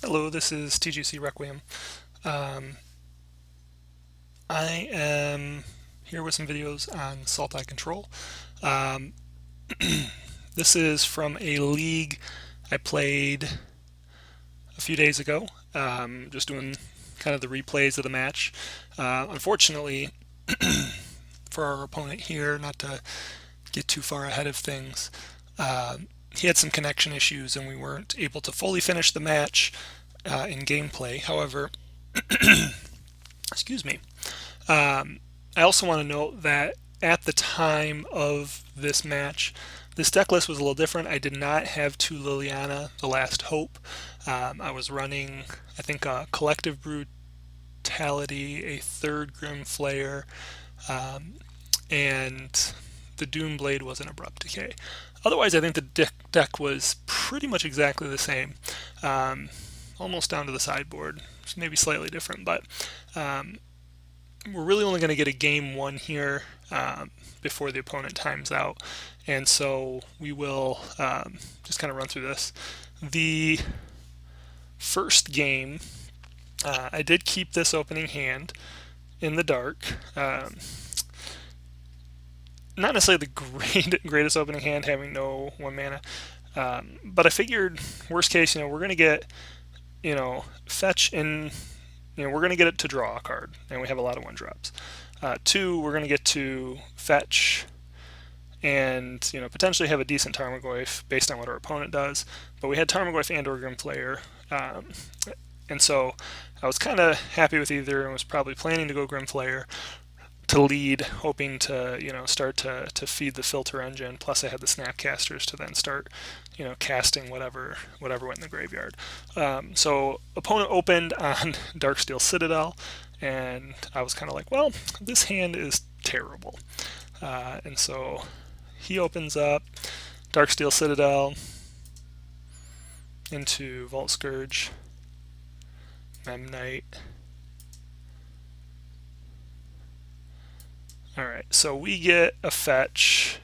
Hello, this is TGC Requiem. Um, I am here with some videos on Sultai Control. Um, this is from a league I played a few days ago, just doing kind of the replays of the match. Unfortunately, for our opponent here, not to get too far ahead of things, uh, he had some connection issues and we weren't able to fully finish the match in gameplay. However, excuse me. I also want to note that at the time of this match, this deck list was a little different. I did not have two Liliana, the Last Hope. I was running, I think, a Collective Brutality, a third Grim Flayer, and the Doomblade was an Abrupt Decay. Otherwise, I think the deck was pretty much exactly the same, almost down to the sideboard. Maybe slightly different, but we're really only going to get a game one here before the opponent times out, and so we will just kind of run through this. The first game, I did keep this opening hand in the dark. Not necessarily the greatest opening hand, having no one mana, but I figured worst case, we're going to get fetch in. We're going to get it to draw a card, and we have a lot of one drops. Two, we're going to get to fetch and potentially have a decent Tarmogoyf based on what our opponent does. But we had Tarmogoyf and or Grimflayer, and so I was kind of happy with either, and was probably planning to go Grimflayer to lead, hoping to start to feed the filter engine. Plus, I had the Snapcasters to then start casting whatever went in the graveyard. So opponent opened on Darksteel Citadel, and I was kind of like, well, this hand is terrible. And so he opens up Darksteel Citadel into Vault Scourge, Memnite. Alright, so we get a fetch,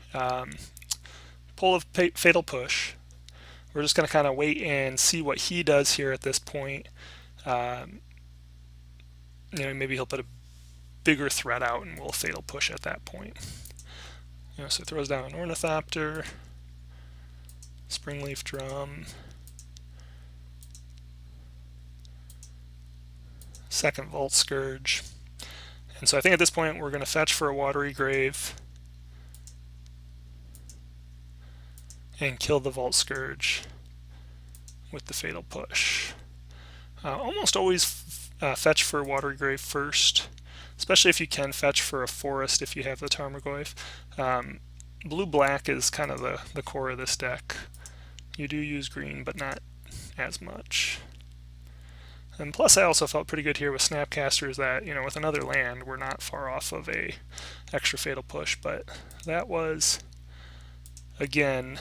pull of Fatal Push. We're just going to kind of wait and see what he does here at this point. Maybe he'll put a bigger threat out and we'll Fatal Push at that point. So throws down an Ornithopter, Springleaf Drum, second Vault Scourge. And so I think at this point we're going to fetch for a Watery Grave and kill the Vault Scourge with the Fatal Push. Almost always fetch for a Watery Grave first, especially if you can fetch for a forest if you have the Tarmogoyf. Blue-black is kind of the core of this deck. You do use green, but not as much. And plus, I also felt pretty good here with Snapcasters that, with another land, we're not far off of a extra Fatal Push, but that was, again,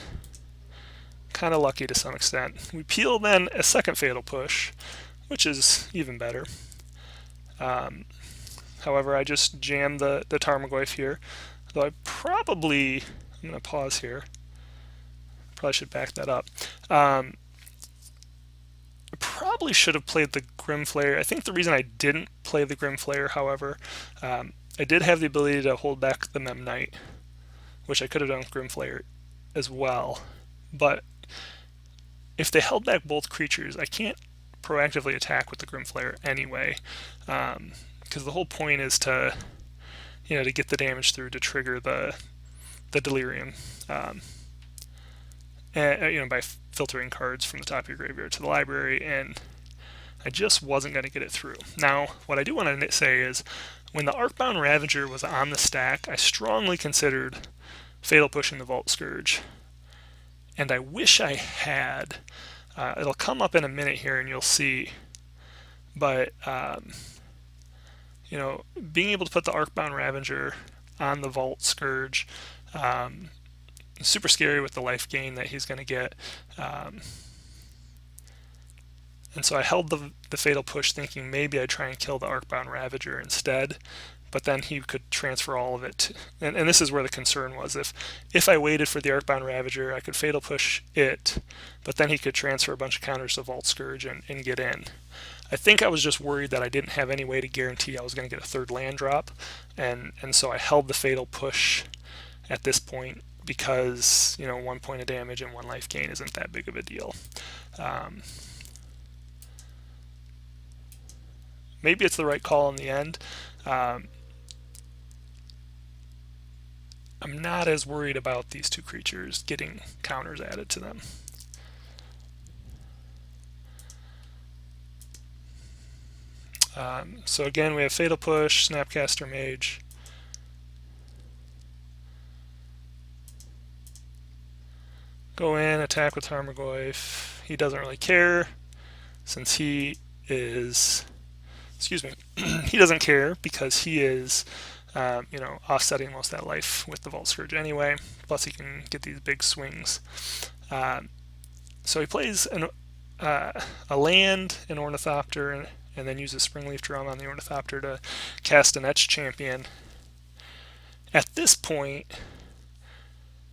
kind of lucky to some extent. We peel then a second Fatal Push, which is even better. However, I just jammed the Tarmogoyf here, though I'm going to pause here. Probably should back that up. Probably should have played the Grimflayer. I think the reason I didn't play the Grimflayer, however, I did have the ability to hold back the Memnite, which I could have done with Grimflayer as well. But if they held back both creatures, I can't proactively attack with the Grimflayer anyway, because the whole point is to get the damage through to trigger the Delirium. By filtering cards from the top of your graveyard to the library, and I just wasn't going to get it through. Now, what I do want to say is, when the Arcbound Ravager was on the stack, I strongly considered Fatal Pushing the Vault Scourge, and I wish I had. It'll come up in a minute here, and you'll see, but being able to put the Arcbound Ravager on the Vault Scourge, super scary with the life gain that he's going to get. And so I held the Fatal Push thinking maybe I'd try and kill the Arcbound Ravager instead, but then he could transfer all of it to, and this is where the concern was. If I waited for the Arcbound Ravager, I could Fatal Push it, but then he could transfer a bunch of counters to Vault Scourge and get in. I think I was just worried that I didn't have any way to guarantee I was going to get a third land drop, and so I held the Fatal Push at this point because 1 point of damage and 1 life gain isn't that big of a deal. Maybe it's the right call in the end. I'm not as worried about these two creatures getting counters added to them. So again, we have Fatal Push, Snapcaster Mage. Go in, attack with Tarmogoyf. He doesn't really care since he is, he doesn't care because he is, offsetting most of that life with the Vault Scourge anyway. Plus he can get these big swings. So he plays a land, an Ornithopter, and then uses Springleaf Drum on the Ornithopter to cast an Etched Champion. At this point,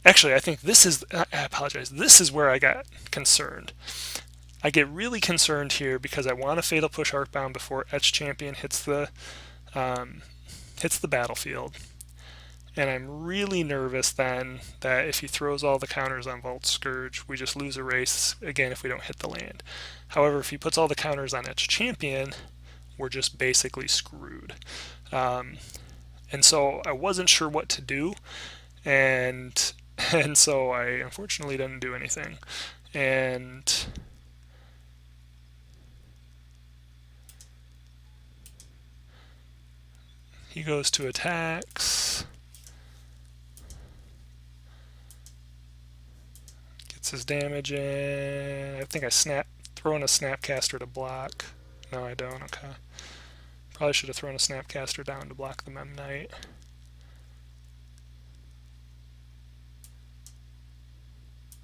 actually, I think this is, I apologize, this is where I got concerned. I get really concerned here because I want to Fatal Push Arcbound before Etched Champion hits the battlefield. And I'm really nervous then that if he throws all the counters on Vault Scourge, we just lose a race, again, if we don't hit the land. However, if he puts all the counters on Etched Champion, we're just basically screwed. And so I wasn't sure what to do, and so I unfortunately didn't do anything. And he goes to attacks. Gets his damage in. I think I throw in a Snapcaster to block. No, I don't. Okay. Probably should have thrown a Snapcaster down to block the Mem Knight.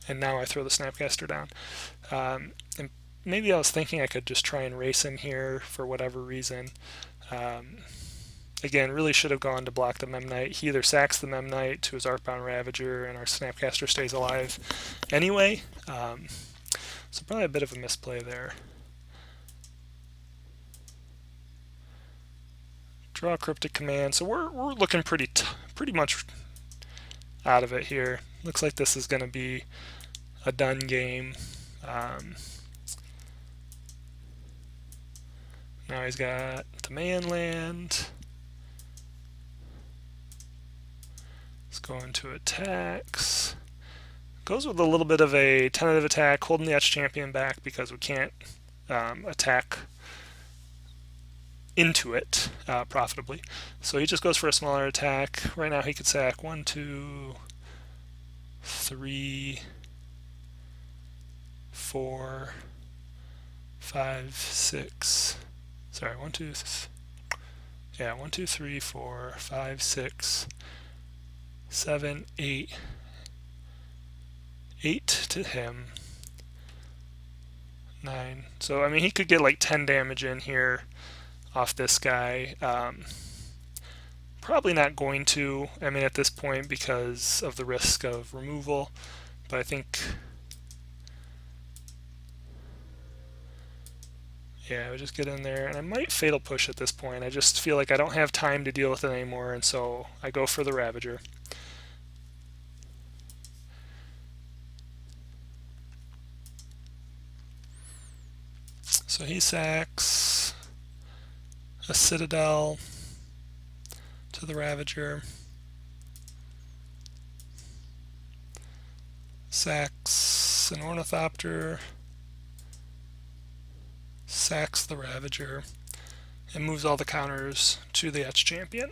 And now I throw the Snapcaster down. And maybe I was thinking I could just try and race him here for whatever reason. Again, really should have gone to block the Mem Knight. He either sacks the Mem Knight to his Arcbound Ravager and our Snapcaster stays alive anyway. So probably a bit of a misplay there. Draw Cryptic Command. So we're looking pretty much out of it here. Looks like this is going to be a done game. Now he's got the Manland. Let's go into attacks. Goes with a little bit of a tentative attack, holding the Etched Champion back because we can't attack into it profitably. So he just goes for a smaller attack. Right now he could sack 1, 2, 3, 4, 5, 6. Sorry, 1, 2, 3, 4, 5, 6, 7, 8. 8 to him. 9. So, I mean, he could get like 10 damage in here off this guy. Probably not going to, I mean, at this point because of the risk of removal. But I think, yeah, I would just get in there. And I might Fatal Push at this point. I just feel like I don't have time to deal with it anymore. And so I go for the Ravager. So he sacks a Citadel to the Ravager, sacks an Ornithopter, sacks the Ravager, and moves all the counters to the Etched Champion.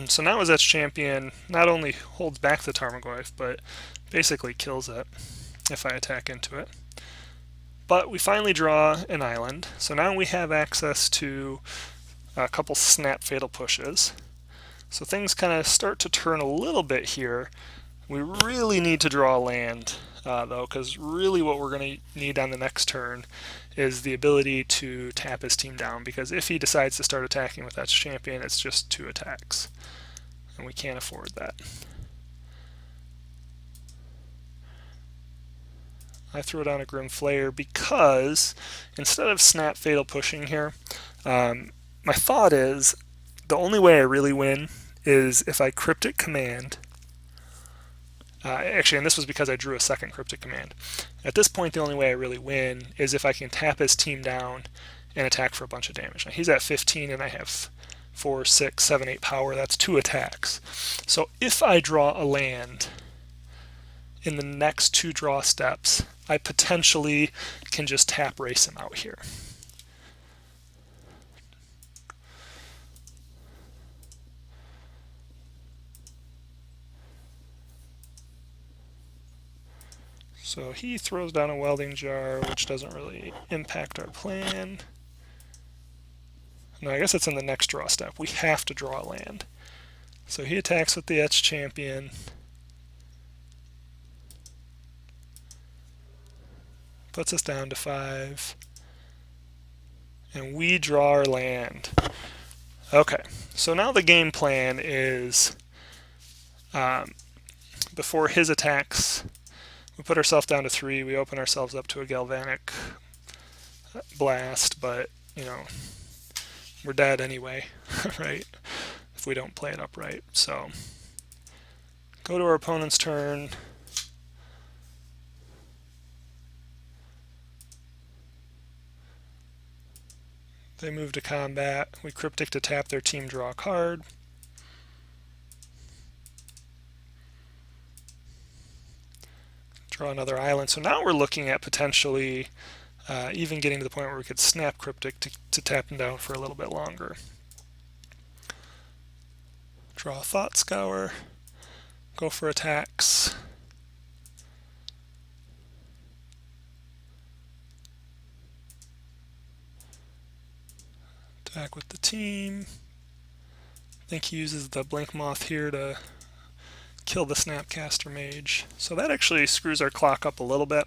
So now his Etched Champion not only holds back the Tarmogoyf, but basically kills it if I attack into it. But we finally draw an island, so now we have access to a couple snap Fatal Pushes. So things kind of start to turn a little bit here. We really need to draw land though, because really what we're going to need on the next turn is the ability to tap his team down, because if he decides to start attacking with that champion, it's just 2 attacks, and we can't afford that. I throw down a Grim Flayer because instead of snap fatal pushing here, my thought is the only way I really win is if I cryptic command. Actually, and this was because I drew a second cryptic command. At this point, the only way I really win is if I can tap his team down and attack for a bunch of damage. Now, he's at 15 and I have 4, 6, 7, 8 power. That's 2 attacks. So if I draw a land in the next 2 draw steps, I potentially can just tap race him out here. So he throws down a welding jar, which doesn't really impact our plan. No, I guess it's in the next draw step. We have to draw a land. So he attacks with the Etched Champion. Puts us down to 5. And we draw our land. Okay, so now the game plan is before his attacks, we put ourselves down to 3. We open ourselves up to a Galvanic Blast, but, you know, we're dead anyway, right? If we don't play it up right. So, go to our opponent's turn. They move to combat. We cryptic to tap their team, draw a card. Draw another island. So now we're looking at potentially even getting to the point where we could snap cryptic to tap them down for a little bit longer. Draw a Thought Scour. Go for attacks. Attack with the team. I think he uses the Blink Moth here to kill the Snapcaster Mage. So that actually screws our clock up a little bit.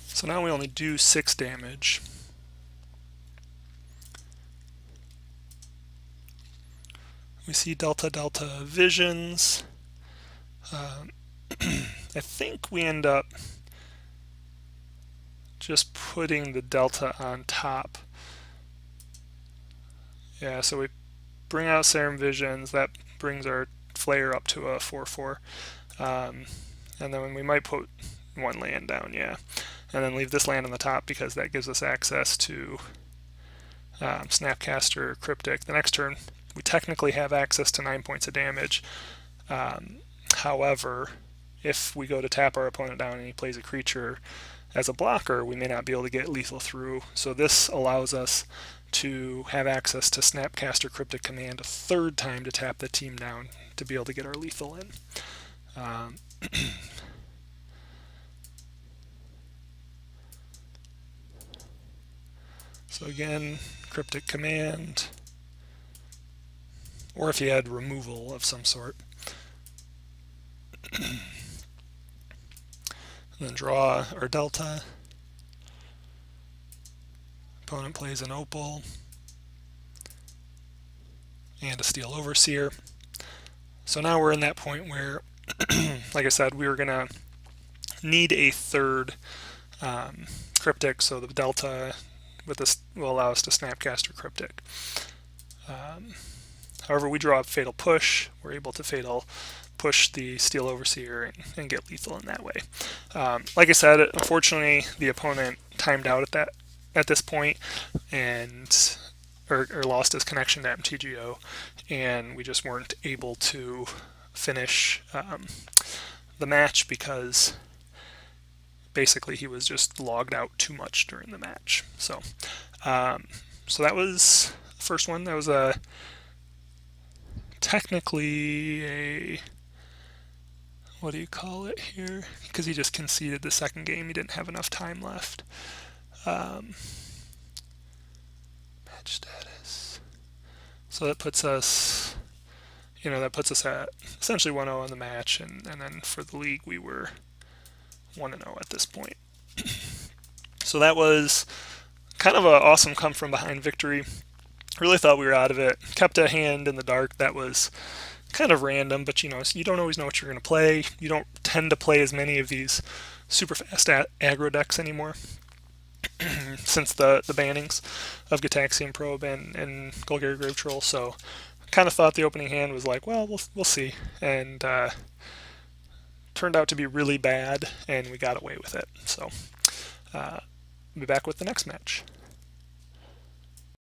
So now we only do 6 damage. We see Delta Delta Visions. I think we end up just putting the Delta on top. Yeah, so we bring out Serum Visions. That brings our Flayer up to a 4/4. And then we might put 1 land down, yeah. And then leave this land on the top because that gives us access to Snapcaster Cryptic. The next turn, we technically have access to 9 points of damage. However, if we go to tap our opponent down and he plays a creature as a blocker, we may not be able to get lethal through. So this allows us to have access to Snapcaster Cryptic Command a 3rd time to tap the team down to be able to get our lethal in. So again, Cryptic Command, or if you had removal of some sort. And then draw our Delta. Opponent plays an Opal and a Steel Overseer. So now we're in that point where, like I said, we were going to need a 3rd Cryptic, so the Delta with this will allow us to Snapcaster Cryptic. However, we draw a Fatal Push. We're able to Fatal Push the Steel Overseer and get lethal in that way. Like I said, unfortunately, the opponent timed out at this point and or lost his connection to MTGO, and we just weren't able to finish the match because basically he was just logged out too much during the match. So so that was the first one. That was technically a, what do you call it here? Because he just conceded the second game. He didn't have enough time left. Match status. So that puts us, that puts us at essentially 1-0 on the match, and then for the league we were 1-0 at this point. So that was kind of an awesome come from behind victory. Really thought we were out of it. Kept a hand in the dark that was kind of random, but you don't always know what you're going to play. You don't tend to play as many of these super fast aggro decks anymore since the bannings of Gitaxian Probe and Golgari Grave Troll. So kind of thought the opening hand was like, well, we'll see, and turned out to be really bad, and we got away with it. So I'll be back with the next match.